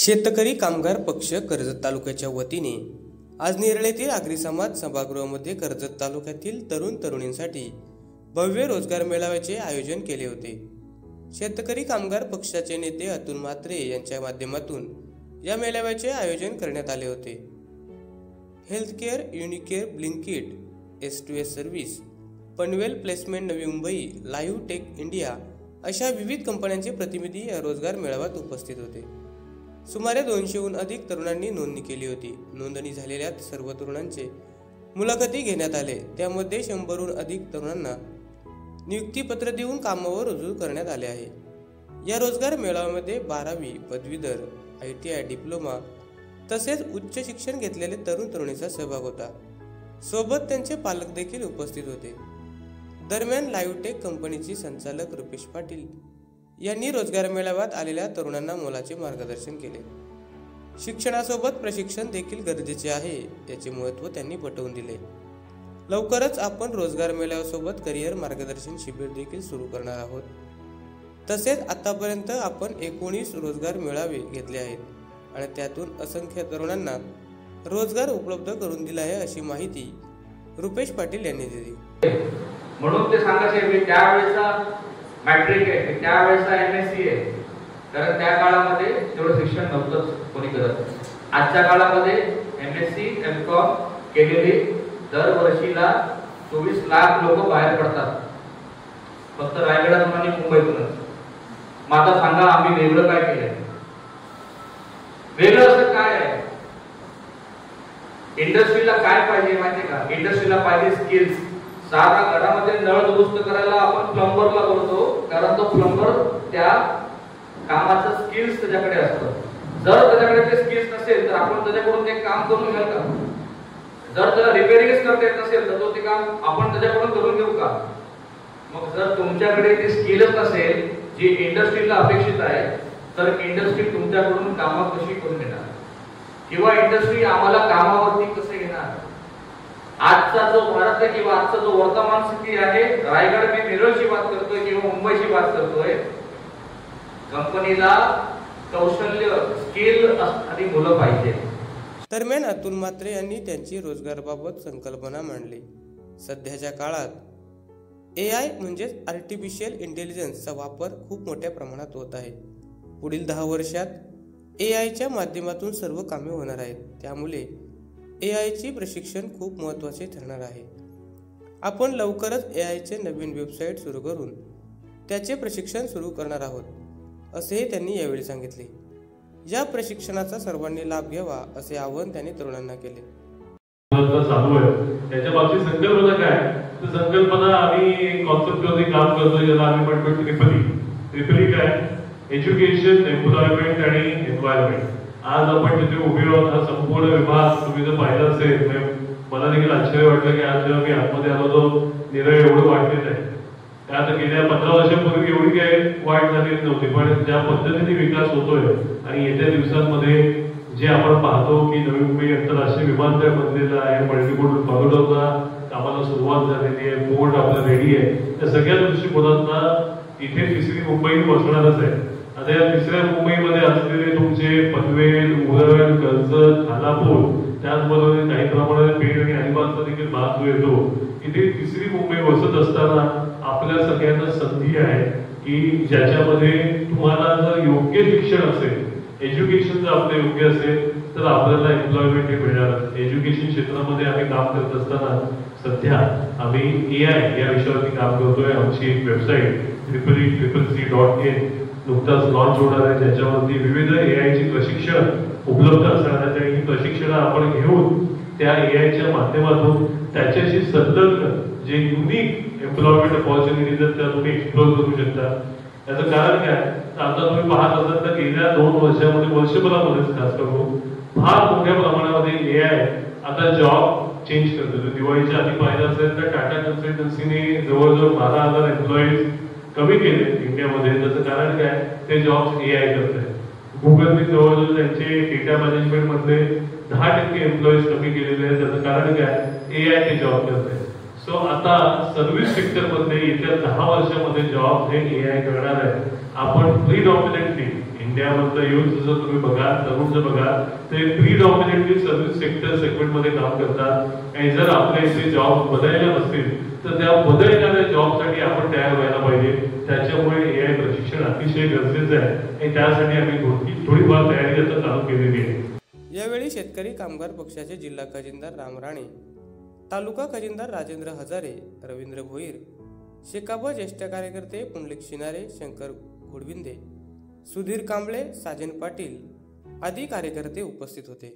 शेतकरी कामगार पक्ष कर्जत तालुक्याच्या वतीने आज नेरळ येथील आगरी समाज सभागृहामध्ये कर्जत तालुक्यातील तरुण तरुणींसाठी भव्य रोजगार मेळाव्याचे आयोजन केले होते। शेतकरी कामगार पक्षाचे नेते अतुल म्हात्रे यांच्या माध्यमातून या मेळाव्याचे आयोजन करण्यात आले होते। Healthcare, Unicare, Blinkit, S2S service, Panvel placement, Navi Mumbai, live take India अशा विविध कंपन्यांचे प्रतिनिधी या रोजगार मेळाव्यात उपस्थित होते। सुमारे 200हून अधिक तरुणांनी नोंदणी केली होती। नोंदणी झालेल्या सर्व तरुणांचे मुलाखती घेण्यात आले। त्यामध्ये 100हून अधिक तरुणांना नियुक्तीपत्र देऊन कामावर रुजू करण्यात आले आहे। या रोजगार मेळाव्यामध्ये 12वी, पदवीधर, ITI, डिप्लोमा तसेच उच्च शिक्षण घेतलेले तरुण तरुणींचा सहभाग होता। सोबत त्यांचे पालक देखील उपस्थित होते। दरम्यान लाईव्ह टेक कंपनीचे संचालक रुपेश पाटील यांनी रोजगार मेळाव्यात आलेल्या तरुणांना मोलाचे मार्गदर्शन केले। शिक्षणासोबत प्रशिक्षण देखील गरजेचे आहे याचे महत्त्व त्यांनी पटवून दिले। लवकरच आपण रोजगार मेळाव्यासोबत करिअर मार्गदर्शन शिबिर देखील सुरू करणार आहोत। तसेच आतापर्यंत आपण 19 रोजगार मेळावे घेतले आहेत आणि त्यातून असंख्य तरुणांना रोजगार उपलब्ध करून दिला आहे अशी माहिती रुपेश पाटील यांनी दिली। म्हणून ते सांगायचे की त्यावेळेचा मॅट्रिक आहे, त्यावेळेचा MSc आहे, कारण त्या काळामध्ये तेवढं शिक्षण नव्हतंच कोणी करत। आजच्या काळामध्ये MSc, M.Com केलेले दरवर्षीला 24 लाख लोक बाहेर पडतात, फक्त रायगडातून आणि मुंबईतूनच। मग आता सांगा आम्ही वेगळं काय केलंय? वेगळं असं काय आहे? इंडस्ट्रीला काय पाहिजे माहिती का? इंडस्ट्रीला पाहिजे स्किल्स। सारा घरामध्ये नळ दुरुस्त करायला आपण प्लंबरला बोलतो, कारण तो प्लंबर त्या कामाचं स्किल्स त्याच्याकडे असतं। जर त्याच्याकडे ते स्किल्स नसेल तर आपण त्याच्याकडून ते काम करून घेऊ का? जर त्याला रिपेअरिंगच करता येत नसेल तर तो ते काम आपण त्याच्याकडून करून घेऊ का? मग जर तुमच्याकडे ते स्किलच नसेल जी इंडस्ट्रीला अपेक्षित आहे, तर इंडस्ट्री तुमच्याकडून कामं कशी करून घेणार किंवा इंडस्ट्री आम्हाला कामावरती कसे घेणार? आजचा जो भारत आहे किंवा आजचा जो वर्तमान स्थिती आहे, रायगड मी नेरळची बात करतोय किंवा मुंबईची बात करतोय, कंपनीला कौशल्य, स्किल आणि मुलं पाहिजे। दरम्यान अतुल म्हात्रे यांनी त्यांची रोजगाराबाबत संकल्पना मांडली। सध्याच्या काळात AI म्हणजेच आर्टिफिशियल इंटेलिजन्सचा वापर खूप मोठ्या प्रमाणात होत आहे। पुढील 10 वर्षात AIच्या माध्यमातून सर्व कामे होणार आहेत। त्यामुळे AIचे प्रशिक्षण खूप महत्त्वाचे ठरणार आहे। आपण लवकरच AIचे नवीन वेबसाईट सुरू करून त्याचे प्रशिक्षण सुरू करणार आहोत, असेही त्यांनी यावेळी सांगितले। या प्रशिक्षणाचा सर्वांनी लाभ घ्यावा असे आवाहन त्यांनी तरुणांना केले। चालू आहे त्याच्या बाबतीत संकल्पना काय? तर संकल्पना आम्ही कॉन्सेप्टवरती काम करतोय, ज्याला आम्ही म्हणतो ट्रिपली काय? एज्युकेशन, एम्प्लॉयमेंट आणि एन्व्हायरमेंट। आज आपण जिथे उभे आहोत हा संपूर्ण विभाग तुम्ही जर पाहिला असेल, मला देखील आश्चर्य वाटलं की आज जेव्हा मी आतमध्ये आलो तो नेरळ एवढं वाढलेलं आहे। त्यात गेल्या 15 वर्षांपूर्वी एवढी काही वाढ झालेली नव्हती, पण ज्या पद्धतीने विकास होतोय आणि येत्या दिवसांमध्ये जे आपण पाहतो की नवी मुंबई आंतरराष्ट्रीय विमानतळ बनलेलं आहे, मल्टीमोडल कॉरिडॉरला कामाला सुरुवात झालेली आहे, पोर्ट आपलं रेडी आहे, त्या सगळ्या दृष्टिकोनातून इथे तिसरी मुंबई बसणारच आहे। आता या तिसऱ्या मुंबईमध्ये असलेले तुमचे पनवेल, उरण, कर्जत, खानापूर, त्याचबरोबर काही प्रमाणात पेठ आणि अलिबागचा देखील भाग जो येतो, इथे तिसरी मुंबई वसत असताना आपल्या सगळ्यांना संधी आहे की ज्याच्यामध्ये तुम्हाला जर योग्य शिक्षण असेल, एज्युकेशन जर आपलं योग्य असेल तर आपल्याला एम्प्लॉयमेंट हे मिळणार। एज्युकेशन क्षेत्रामध्ये आम्ही काम करत असताना सध्या आम्ही AI या विषयावरती काम करतोय। आमची एक वेबसाईट CCC.in नुकताच लॉन्च होणार आहे, ज्याच्यावरती विविध AIची प्रशिक्षण उपलब्ध असणार आहे। आणि ही प्रशिक्षण आपण घेऊन त्या AIच्या माध्यमातून त्याच्याशी संलग्न जे युनिक एम्प्लॉयमेंट अपॉर्च्युनिटीज आहेत त्या तुम्ही एक्सप्लोर करू शकता। याचं कारण काय? तर आता तुम्ही पाहत असाल तर गेल्या 2 वर्षामध्ये, वर्षभरामध्येच खास करून फार मोठ्या प्रमाणामध्ये AI आता जॉब चेंज करतो। दिवाळीच्या आधी पाहिलं असेल तर टाटा कन्सल्टन्सीने जवळजवळ 12,000 एम्प्लॉईज कमी केले इंडियामध्ये। त्याचं कारण काय? ते जॉब्स AI करत आहे। गुगलने जवळजवळ त्यांचे डेटा मॅनेजमेंट मध्ये 10% एम्प्लॉईज कमी केलेले आहेत। त्याचं कारण काय? AI ते जॉब करत आहे। सो आता सर्व्हिस सेक्टर मध्ये येत्या 10 वर्षामध्ये जॉब हे AI करणार आहे। आपण प्रीडॉमिनंटली इंडियामधलं युथ जर तुम्ही बघाल, तरुण जर बघाल, ते प्रीडॉमिनेटली सर्व्हिस सेक्टर सेगमेंटमध्ये काम करतात आणि जर आपल्या इथे जॉब बदलल्या नसतील तर त्या बदलणाऱ्या जॉबसाठी आपण तयार व्हायला पाहिजे. त्याच्यामुळे AI प्रशिक्षण अतिशय गरजेचं आहे आणि त्यासाठी आम्ही थोडीफार तयारी आता चालू केलेली आहे. यावेळी शेतकरी कामगार पक्षाचे जिल्हा खजिनदार राम राणे, तालुका खजिनदार राजेंद्र हजारे, रवींद्र भोईर, शेकाप ज्येष्ठ कार्यकर्ते पुंडलिक शिनारे, शंकर घोडविंदे, सुधीर कांबळे, साजन पाटील आदी कार्यकर्ते उपस्थित होते.